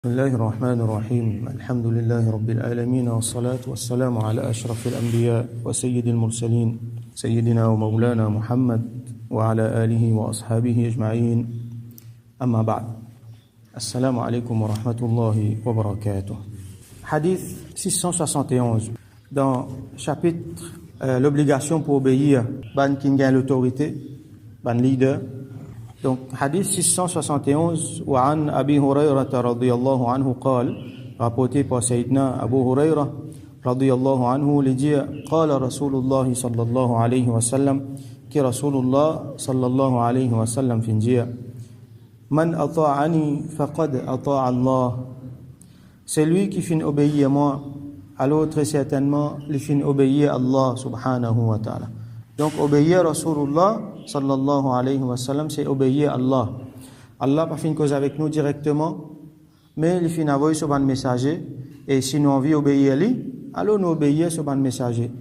بسم الله الرحمن الرحيم الحمد لله رب العالمين والصلاة والسلام على أشرف الأنبياء وسيد المرسلين سيدنا ومولانا محمد وعلى آله وأصحابه أجمعين أما بعد السلام عليكم ورحمة الله وبركاته Hadith 671 dans chapitre l'obligation pour obéir ban qui gagne l'autorité ban leader. Donc, hadith 671, وعن أبي هريرة رضي الله عنه قال, rapporté par Sayyidina Abu Huraira رضي الله عنه, il dit, قال رسول الله صلى الله عليه وسلم, qui رسول الله صلى الله عليه وسلم في dire, من أطاعني فقد أطاع الله, c'est lui qui finit obéir à moi, à l'autre certainement, il finit obéir à Allah subhanahu wa ta'ala. Donc, obéir à Rasulullah sallallahu alayhi wa sallam, c'est obéir à Allah. Allah pas fait une cause avec nous directement, mais il finit envoyer sur un messager. Et si nous envie obéir à lui, alors nous obéir sur un messager.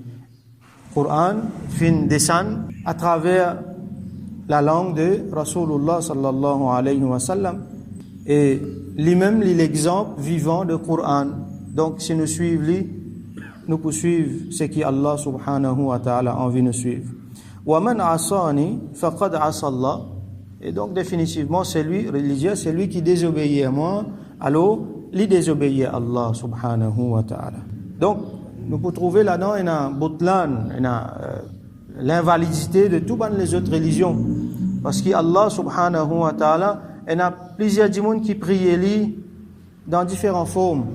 Coran fin descend à travers la langue de Rasulullah sallallahu alayhi wa sallam. Et lui-même, il est l'exemple vivant de Coran. Donc, si nous suivons lui, nous poursuivons ce qui Allah subhanahu wa ta'ala a envie de nous suivre. وَمَنْ عَصَانِي فَقَدْ عَصَى اللَّهِ. Et donc définitivement, c'est lui, religieux, c'est lui qui désobéit à moi, alors il désobéit à Allah subhanahu wa ta'ala. Donc, nous pouvons trouver là-dedans un boutlan, l'invalidité de toutes les autres religions. Parce qu'Allah subhanahu wa ta'ala, il y a plusieurs gens qui prient lui dans différentes formes.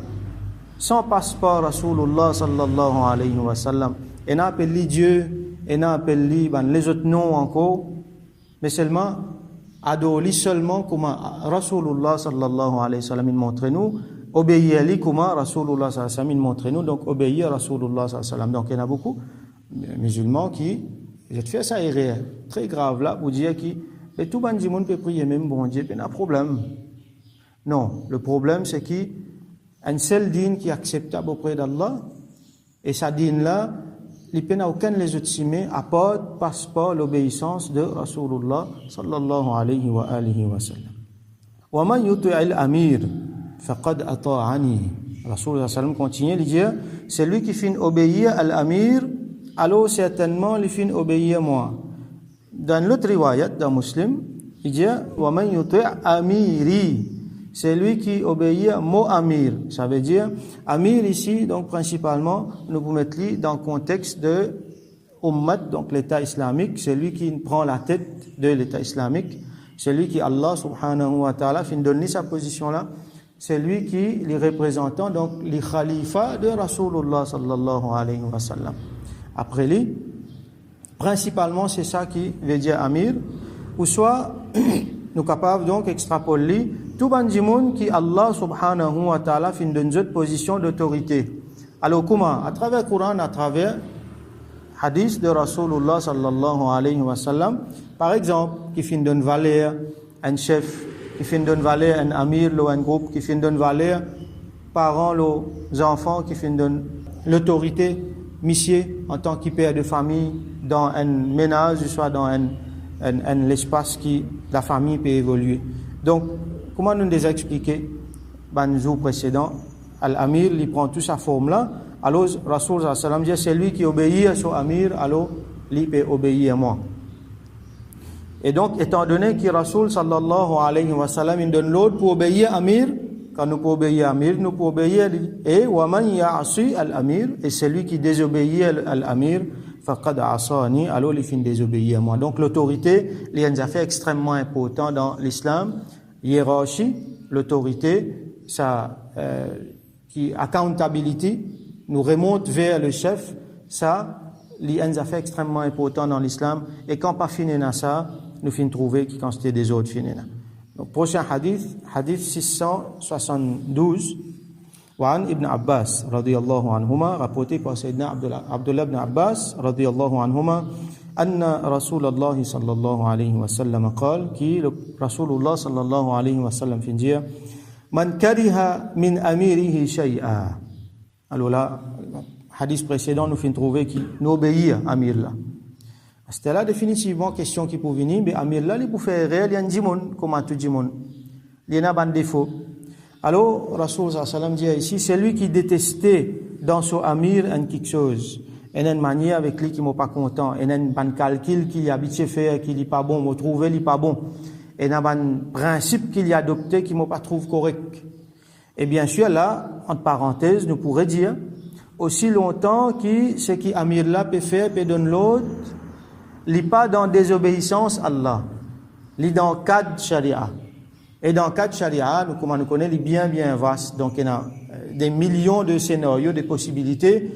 Sans passeport Rasulullah sallallahu alayhi wa sallam. Et n'a appelé Dieu, et n'a appelé les autres noms encore, mais seulement adore seulement comment Rasulullah sallallahu alayhi wa sallam il montre nous, obéir à lui comment Rasulullah sallallahu alayhi wa sallam il montre nous, donc obéir à Rasulullah sallallahu alayhi wa sallam. Donc il y en a beaucoup musulmans qui, j'ai fait ça erreur très grave là, pour dire que tout le monde peut prier même bon Dieu, il n'y a pas de problème. Non, le problème c'est qu'un seul dîne qui est acceptable auprès d'Allah, et sa dîne là, il n'y a aucun les autres simés apporte passeport l'obéissance de Rasulullah sallallahu alayhi wa alihi wa sallam. Wa man yuti'il amir faqad ata'ani. Rasulullah sallam continue de dire, c'est lui qui finit obéir à l'amir, alors certainement il finit obéir à moi. Dans l'autre riwayat dans Muslim, il dit wa man yuti' amiri, c'est lui qui obéit à mot amir. Ça veut dire, amir ici, donc principalement, nous pouvons mettre dans le contexte de ummat, donc l'État islamique, c'est lui qui prend la tête de l'État islamique, c'est lui qui, Allah subhanahu wa ta'ala, fin donner sa position là, c'est lui qui, les représentants, donc les khalifas de Rasulullah sallallahu alayhi wa sallam. Après lui, principalement, c'est ça qui veut dire amir, ou soit, nous sommes capables donc d'extrapoler tout le monde qui Allah subhanahu wa ta'ala fin d'une autre position d'autorité. Alors comment? À travers le Coran, à travers hadith de Rasulullah sallallahu alayhi wa sallam, par exemple, qui fin d'une valeur un chef, qui fin d'une valeur un amir, un groupe, qui fin d'une valeur parents, les enfants, qui fin d'une l'autorité, monsieur en tant que père de famille, dans un ménage, soit dans l'espace qui la famille peut évoluer. Donc, comment nous les expliquer? Dans le jour précédent, Al-Amir, il prend toute sa forme-là. Alors, Rasul sallallahu alayhi wa sallam dit, c'est lui qui obéit à son Amir, alors, il peut obéir à moi. Et donc, étant donné que Rasul sallallahu alayhi wa sallam, il donne l'ordre pour obéir à Amir, quand nous pouvons obéir à Amir, nous pouvons obéir à lui. Et, wa man ya'asi al-Amir, et c'est lui qui désobéit à l'Amir, faqad asani, alors il finit désobéir à moi. Donc, l'autorité, il y a une affaire extrêmement importante dans l'islam. Hiérarchie, l'autorité, ça, qui accountability, nous remonte vers le chef, ça, il y a une affaire extrêmement importante dans l'islam, et quand pas fini dans ça, nous finissons trouver qui constituent des autres finis. Donc, prochain hadith, hadith 672, وعن ابن عباس رضي الله عنهما, rapporté par Sayyidina Abdullah ibn Abbas رضي الله عنهما, أن رسول الله صلى الله عليه وسلم قال, qui رسول الله صلى الله عليه وسلم في dire, من كره من أميره شيئا. Alors là, hadith précédent, nous finissons trouver qui nous obéir à Amir là. C'était là définitivement question qui peut venir, mais Amir là, il peut faire réel, il y a un djimon, comme tout djimon. Il y a un défaut. Alors, Rasul sallam dit ici, c'est lui qui détestait dans son amir en quelque chose. Et une manière avec lui qui n'est pas content. Et un calcul qu'il a habitué faire, qu'il n'est pas bon, me trouver, il n'est pas bon. Et un principe qu'il a adopté, qu'il ne pas trouve correct. Et bien sûr, là, entre parenthèses, nous pourrions dire, aussi longtemps que ce qui amir là peut faire, peut donner l'autre, il n'est pas dans désobéissance à Allah. Il est dans le cadre charia. Et dans le cadre charia, nous, comme nous connaissons, il est bien vaste. Donc, il y a des millions de scénarios, de possibilités,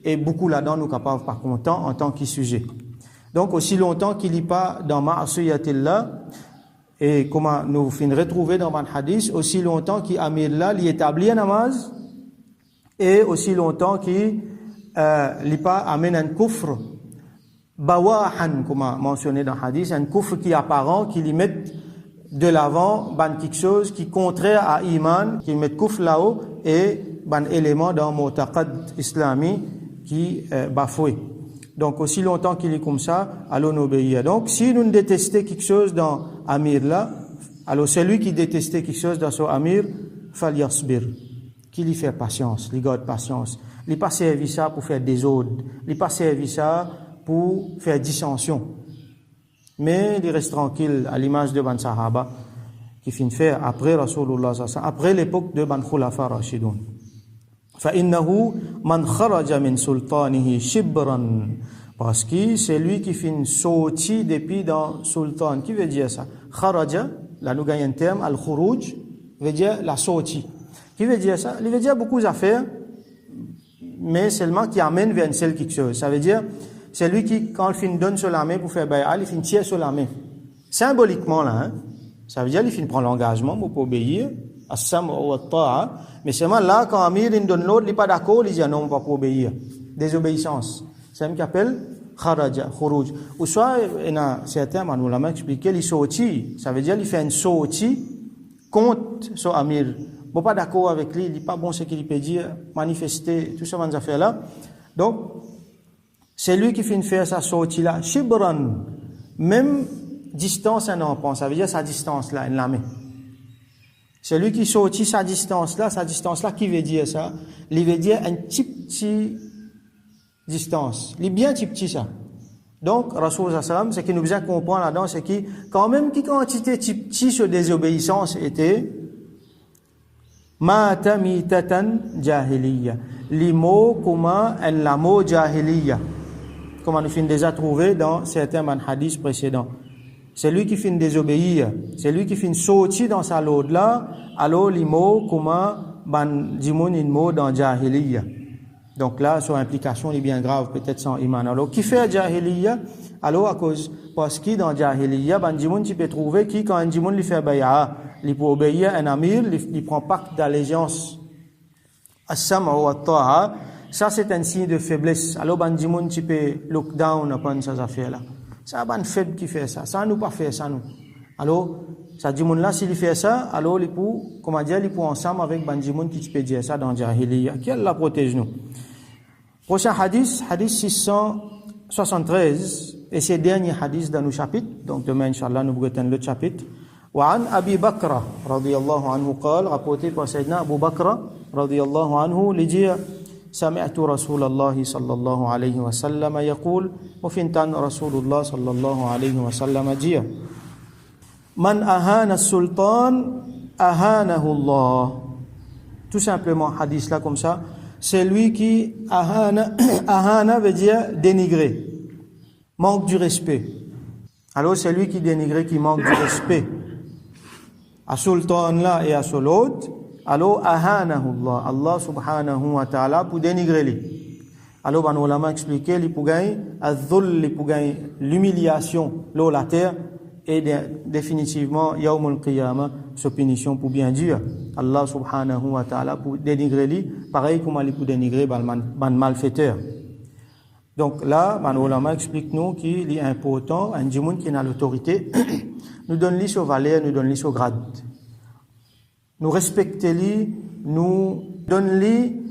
et beaucoup là-dedans, nous sommes capables, par contre, en tant que sujet. Donc, aussi longtemps qu'il n'est pas dans ma'asiyatillah, et comme nous finirons retrouver dans le hadith, aussi longtemps qu'il amir là, il établit un namaz, et aussi longtemps qu'il n'est pas amène un kufr, bawahan, comme mentionné dans le hadith, un kufr qui est apparent, qui lui met de l'avant, quelque chose qui est contraire à iman, qui met kufr là-haut, et un élément dans le mu'taqad islami qui bafoué. Donc, aussi longtemps qu'il est comme ça, alors nous obéir. Donc, si nous détestons quelque chose dans Amir là, alors celui qui détestait quelque chose dans son Amir, fal yasbir, qu'il y fait patience, il garde patience. Il n'est pas servi ça pour faire désordre, il n'est pas servi ça pour faire dissension. Mais il reste tranquille, à l'image de Ban Sahaba, qui finit faire après Rasulullah, après l'époque de Ban Khulafa Rashidun. فإنه من خرج من سلطانه شبرا, parce que c'est lui qui finit sorti depuis dans sultan. Qui veut dire ça? Kharaja, là nous gagnons un terme, al-khuruj, veut dire la sortie. Qui veut dire ça? Il veut dire beaucoup d'affaires, mais seulement qui amène vers une seule quelque chose. Ça veut dire, c'est lui qui, quand il finit donne sur la main pour faire bay'ah, il finit tirer sur la main. Symboliquement là, hein? Ça veut dire, il finit prendre l'engagement pour obéir. As-sam wa ta'a, mais seulement là, quand Amir il donne l'autre, il n'est pas d'accord, il dit non, on ne va pas obéir. Désobéissance. C'est ce qu'on appelle kharaja, khuruj. Ou soit, il y a certains, nous l'avons expliqué, il sortit. Ça veut dire, il fait une sortie contre son Amir. Bon, pas d'accord avec lui, il n'est pas bon ce qu'il peut dire, manifester, tout ça, ces affaires-là. Donc, c'est lui qui finit faire sa sortie-là. Shibran, même distance, un enfant, ça veut dire sa distance-là, il la met. C'est lui qui sortit sa distance-là, qui veut dire ça? Il veut dire un petit distance. Il est bien petit ça. Donc, Rasul sallam, ce qui nous besoin comprendre là-dedans, c'est que, quand même, qui quantité petit sur désobéissance était, mata mitatan jahiliya. Les mots, comment, la mot jahiliya. Comme nous finissons déjà trouvé dans certains hadiths précédents. C'est lui qui finit désobéir, c'est lui qui finit sortir dans sa lode là, alors les mots, comment, dimoun une mot dans Jahiliya. Donc là, son implication est bien grave, peut-être sans iman. Alors, qui fait Jahiliya? Alors, parce que dans Jahiliya, dimoun, tu peux trouver qui, quand un dimoun lui fait bay'a, il peut obéir un amir, il prend pacte d'allégeance. As-sam wa ta'a, ça c'est un signe de faiblesse. Alors, dimoun, tu peux look down upon ces affaires-là. C'est un faible qui fait ça. Ça nous pas faire ça, nous. Alors, ça dit, là, s'il fait ça, alors, il peut, comment dire, il peut ensemble avec Bandimoun qui peut dire ça dans Jahiliya. Qui Allah protège nous. Prochain hadith, hadith 673, et c'est le dernier hadith dans nos chapitres. Donc, demain, Inch'Allah, nous retenons le chapitre. وعن أبي بكر رضي الله عنه قال, rapporté par Sayyidina Abu Bakr رضي الله عنه, il dit, سمعت رسول الله صلى الله عليه وسلم يقول, وفنتان رسول الله صلى الله عليه وسلم جيه, من أهان السلطان أهانه الله. Tout simplement, hadith là comme ça, c'est lui qui ahana veut dire dénigrer, manque du respect. Alors c'est lui qui dénigre, qui manque du respect à sultan là et à son autre. Alors, ahanahu Allah, Allah subhanahu wa ta'ala, pour dénigrer lui. Alors, nous l'avons expliqué, il pour gagner, il pour gagner l'humiliation, l'eau, la terre, et définitivement, yawmul qiyamah, sa punition pour bien dire. Allah subhanahu wa ta'ala, pour dénigrer lui, pareil comme il pour dénigrer ban malfaiteur. Donc là, nous l'avons expliqué nous qu'il est important, un djimoun qui a l'autorité, nous donne lui sa valeur, nous donne lui sa grade. Nous respectons-les, nous donnons-les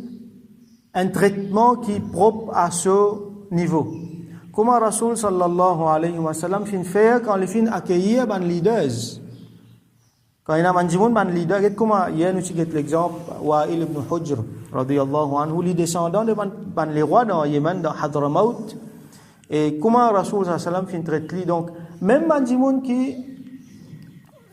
un traitement qui est propre à ce niveau. Comment Rasul sallallahu alayhi wa sallam fin faire quand il fin accueillir les leaders? Quand il y a un djimoun, ban leader, regarde comment, hier nous avons l'exemple, Wa'il ibn Hujr, radiyallahu anhu, les descendants de ban les rois dans Yémen, dans Hadramaut, et comment Rasoul sallallahu alayhi wa sallam fin traite lui. Donc, même ban djimoun qui,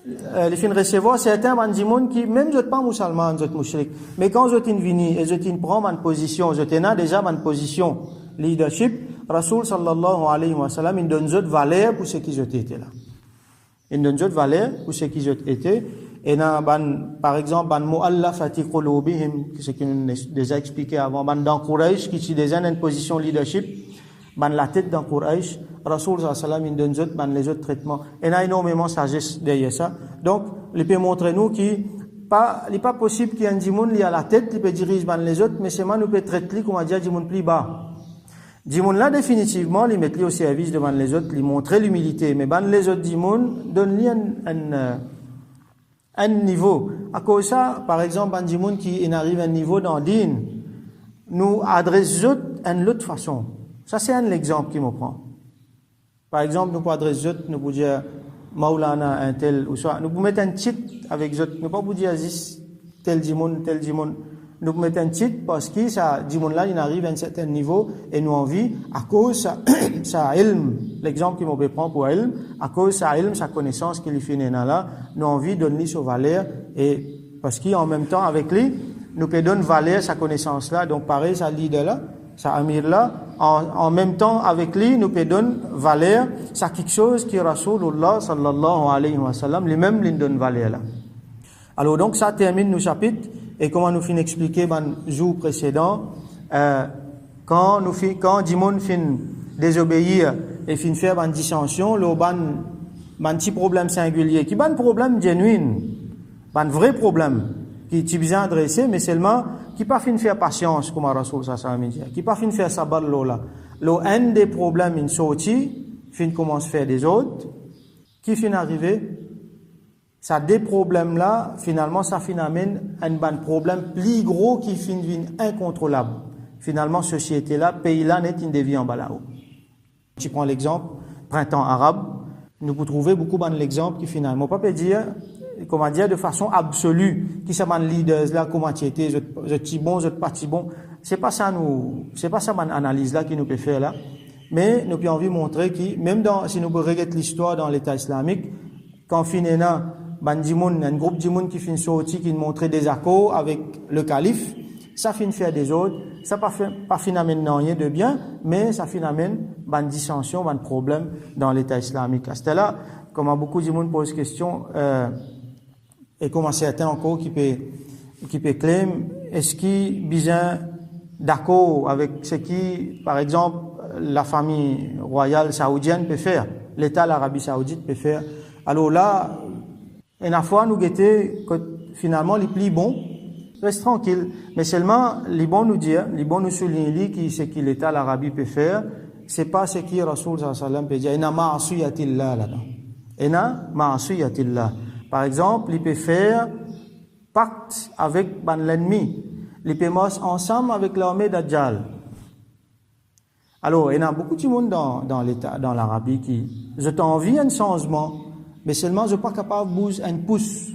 les fin recevoir certains ban djimoun qui, même vous n'êtes pas musulman, vous êtes mushrik, mais quand vous êtes vini, et vous êtes prend ban position, vous êtes déjà ban position, leadership, Rasoul sallallahu alayhi wa sallam, il donne d'autres valeurs pour ceux qui étaient là. Il donne d'autres valeurs pour ceux qui étaient. Et par exemple, ban mu'allafati qulubihim, ce qui nous déjà expliqué avant, ban dans Quraysh, qui sont déjà dans une position leadership, ban la tête dans Quraysh, Rasoul sallallahu alayhi wa sallam, il donne d'autres, ban les autres traitements. Et il y a énormément de sagesse derrière ça. Donc, il peut montrer nous qu'il n'est pas possible qu'il y ait un djimoun qui a la tête, qui peut diriger ban les autres, mais seulement nous peut traiter, comme on dit, un djimoun plus bas. Djimoun là, définitivement, il met au service devant les autres, il montre l'humilité. Mais ban les autres djimoun, donne-lui un niveau. À cause de ça, par exemple, ban djimoun qui arrive à un niveau dans din, nous adresse les autres d'une autre façon. Ça, c'est un exemple qui me prend. Par exemple, nous pouvons adresser les autres, nous pouvons dire, Maulana, un tel, ou soit, nous pouvons mettre un titre avec les autres, nous pouvons dire, tel djimoun, tel djimoun. Nous mettons un titre parce que ça, djimoun là, il arrive à un certain niveau et nous envie, à cause ça ilm, l'exemple qu'il me prend pour ilm, à cause ça ilm, sa connaissance qu'il fait là, nous envie de donner sa valeur et parce qu'en même temps avec lui, nous peut donner valeur sa connaissance là, donc pareil, ça leader là, ça amir là, en même temps avec lui, nous peut donner valeur, ça quelque chose qui Rasulullah sallallahu alayhi wa sallam, lui-même, lui donne valeur là. Alors donc ça termine nos chapitres. Et comment nous fin expliquer dans le jour précédent, quand Djimoun fin désobéir et fin faire une dissension, le petit problème singulier, qui est un problème genuine, un vrai problème, qui est bien adressé, mais seulement qui pas fin faire patience, comme Rasoul sallallahu alayhi wa sallam dit, qui pas fin faire sabar là. Le un des problèmes in sorti, fin commence à faire des autres, qui fin arriver. Ça, des problèmes-là, finalement, ça amène un problème plus gros qui finit incontrôlable. Finalement, société-là, pays-là, n'est une dévie en balao. Tu prends l'exemple, printemps arabe, nous pouvons trouver beaucoup d'exemples qui finalement, pas peut dire, comment dire, de façon absolue, qui sont les leaders là, comment tu étais, je suis bon, je pas si bon. C'est pas ça mon analyse là qui nous peut faire là. Mais nous pouvons envie montrer que, même si nous regardons l'histoire dans l'État islamique, quand finalement, un groupe djimoun qui fin sorti, qui montrait des accords avec le calife, ça fin faire des autres, ça pas fin amène rien de bien, mais ça fin amène une dissension, un problème dans l'État islamique. À ce là, comme beaucoup de djimoun posent question, et comme certains encore qui peut claim, est-ce qu'il besoin d'accord avec ce qui, par exemple, la famille royale saoudienne peut faire, l'État l'Arabie saoudite peut faire. Alors là, une fois, nous guetter que finalement, les plus bons, reste tranquille. Mais seulement, les bons nous dire, les bons nous soulignent que ce que l'État l'Arabie peut faire, c'est pas ce que Rasoul sallallahu alayhi wa sallam peut dire. Ina ma'asiyatillah là-dedans. Ina ma'asiyatillah. Par exemple, il peut faire pacte avec l'ennemi. Il peut marcher ensemble avec l'armée d'Adjal. Alors, il y a beaucoup de monde dans l'État, dans l'Arabie qui, je t'envie un changement. Mais seulement, je ne suis pas capable de bouger un pouce.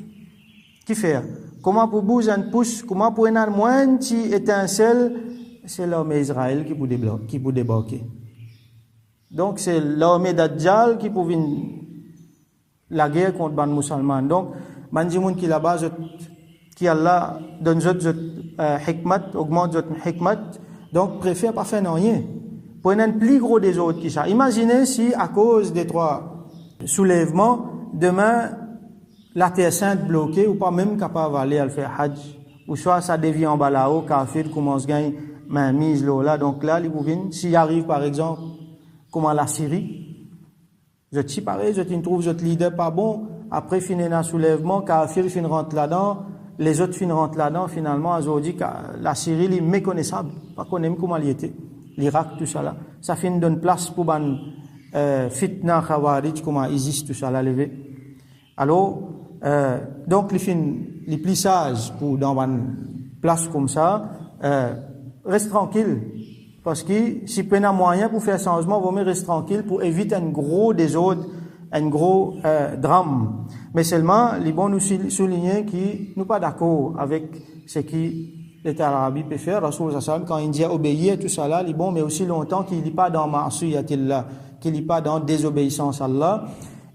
Qui faire? Comment pour bouger un pouce? Comment pour une moindre étincelle? C'est l'armée d'Israël qui peut débarquer. Donc, c'est l'armée d'Adjal qui peut venir la guerre contre les musulmans. Donc, les qui là-bas, qui Allah donne hikmat, augmente votre hikmat, donc préfère pas faire rien. Pour un plus gros des autres qui ça. Imaginez si, à cause des 3 soulèvements, demain, la terre sainte bloquée, ou pas même capable d'aller à faire hajj, ou soit ça devient en balao, kafir commence à gagner main mise là, donc là, les bouvines, s'il arrive par exemple, comme à la Syrie, je suis pareil, je trouve votre leader pas bon, après finir un soulèvement, kafir fin rentre là-dedans, les autres fin rentrent là-dedans, finalement, ils ont dit que la Syrie est méconnaissable, pas qu'on aime comment elle était, l'Irak, tout ça là, ça fin donne place pour fitna, khawarij, comment ISIS, tout ça là, levé. Alors, donc, les plus sages pour dans une place comme ça, reste tranquille. Parce que si vous avez un moyen pour faire changement, vous mieux rester tranquille pour éviter un gros désordre un gros drame. Mais seulement, les bons nous souligner qu'ils nous pas d'accord avec ce qui l'État arabe peut faire. Rasoul sallam, quand il dit obéir tout ça là, les bons, mais aussi longtemps qu'il n'est pas dans ma'asiyatillah, qu'il n'est pas dans désobéissance à Allah,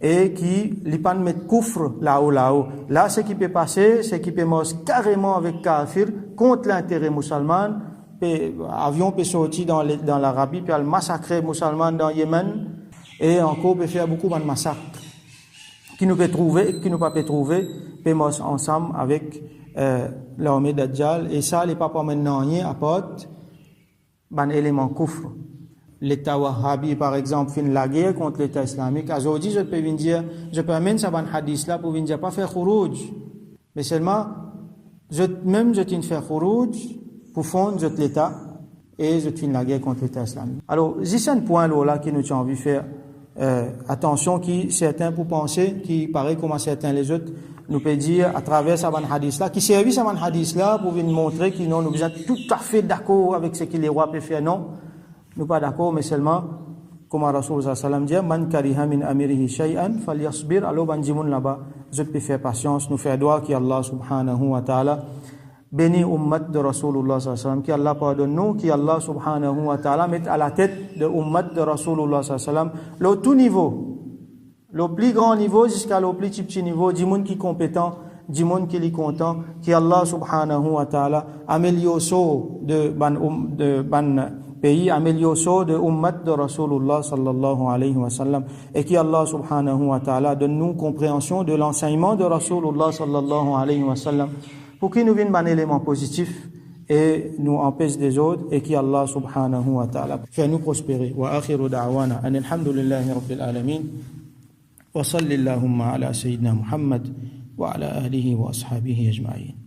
et qui n'est pas de mettre coufre là-haut. Là, ce qui peut passer, c'est qu'il peut mourir carrément avec kafir contre l'intérêt musulman. Avion peut sortir dans l'Arabie, puis le massacrer musulmans dans Yémen, et encore peut faire beaucoup de massacres qui nous peut trouver, qui nous pas peut trouver, peut mourir ensemble avec l'armée d'Adjal, et ça, les papas maintenant rien apporte un élément coufre. L'État wahhabi, par exemple, fait la guerre contre l'État islamique. Aujourd'hui, je peux dire, je peux amener ça ban hadith là pour dire pas faire khurouj. Mais seulement, je tiens faire khurouj pour fondre l'État et je tiens la guerre contre l'État islamique. Alors, c'est un point là qui nous a envie de faire attention, qui certains pour penser, qui paraît comme certains les autres, nous peut dire à travers ça ban hadith là, qui servit ça ban hadith là pour nous montrer qu'ils nous sommes tout à fait d'accord avec ce que les rois peuvent faire. Non. Nous pas d'accord, mais seulement, comme Rasoul sallam dit, man kariha min amirihi shay'an falyasbir. Alors, banjimoun là-bas, je peux faire patience, nous faire droit qui Allah subhanahu wa ta'ala béni ummat de Rasulullah sallam, qui Allah pardonne nous, qui Allah subhanahu wa ta'ala met à la tête de ummat de Rasulullah sallam, le tout niveau, le plus grand niveau jusqu'à le plus petit niveau, du monde qui est compétent, du monde qui est content, qui Allah subhanahu wa ta'ala améliore de ban pays, améliore de ummat de Rasulullah sallallahu alayhi wa sallam, et qui Allah subhanahu wa ta'ala donne nous compréhension de l'enseignement de Rasulullah sallallahu alayhi wa sallam, pour qu'il nous vienne un élément positif et nous empêche des autres, et qui Allah subhanahu wa ta'ala fait nous prospérer. Wa akhiru da'wana an alhamdulillahi rabbil alamin wa sallallahu ala sayyidina Muhammad wa ala alihi wa ashabihi ajma'in.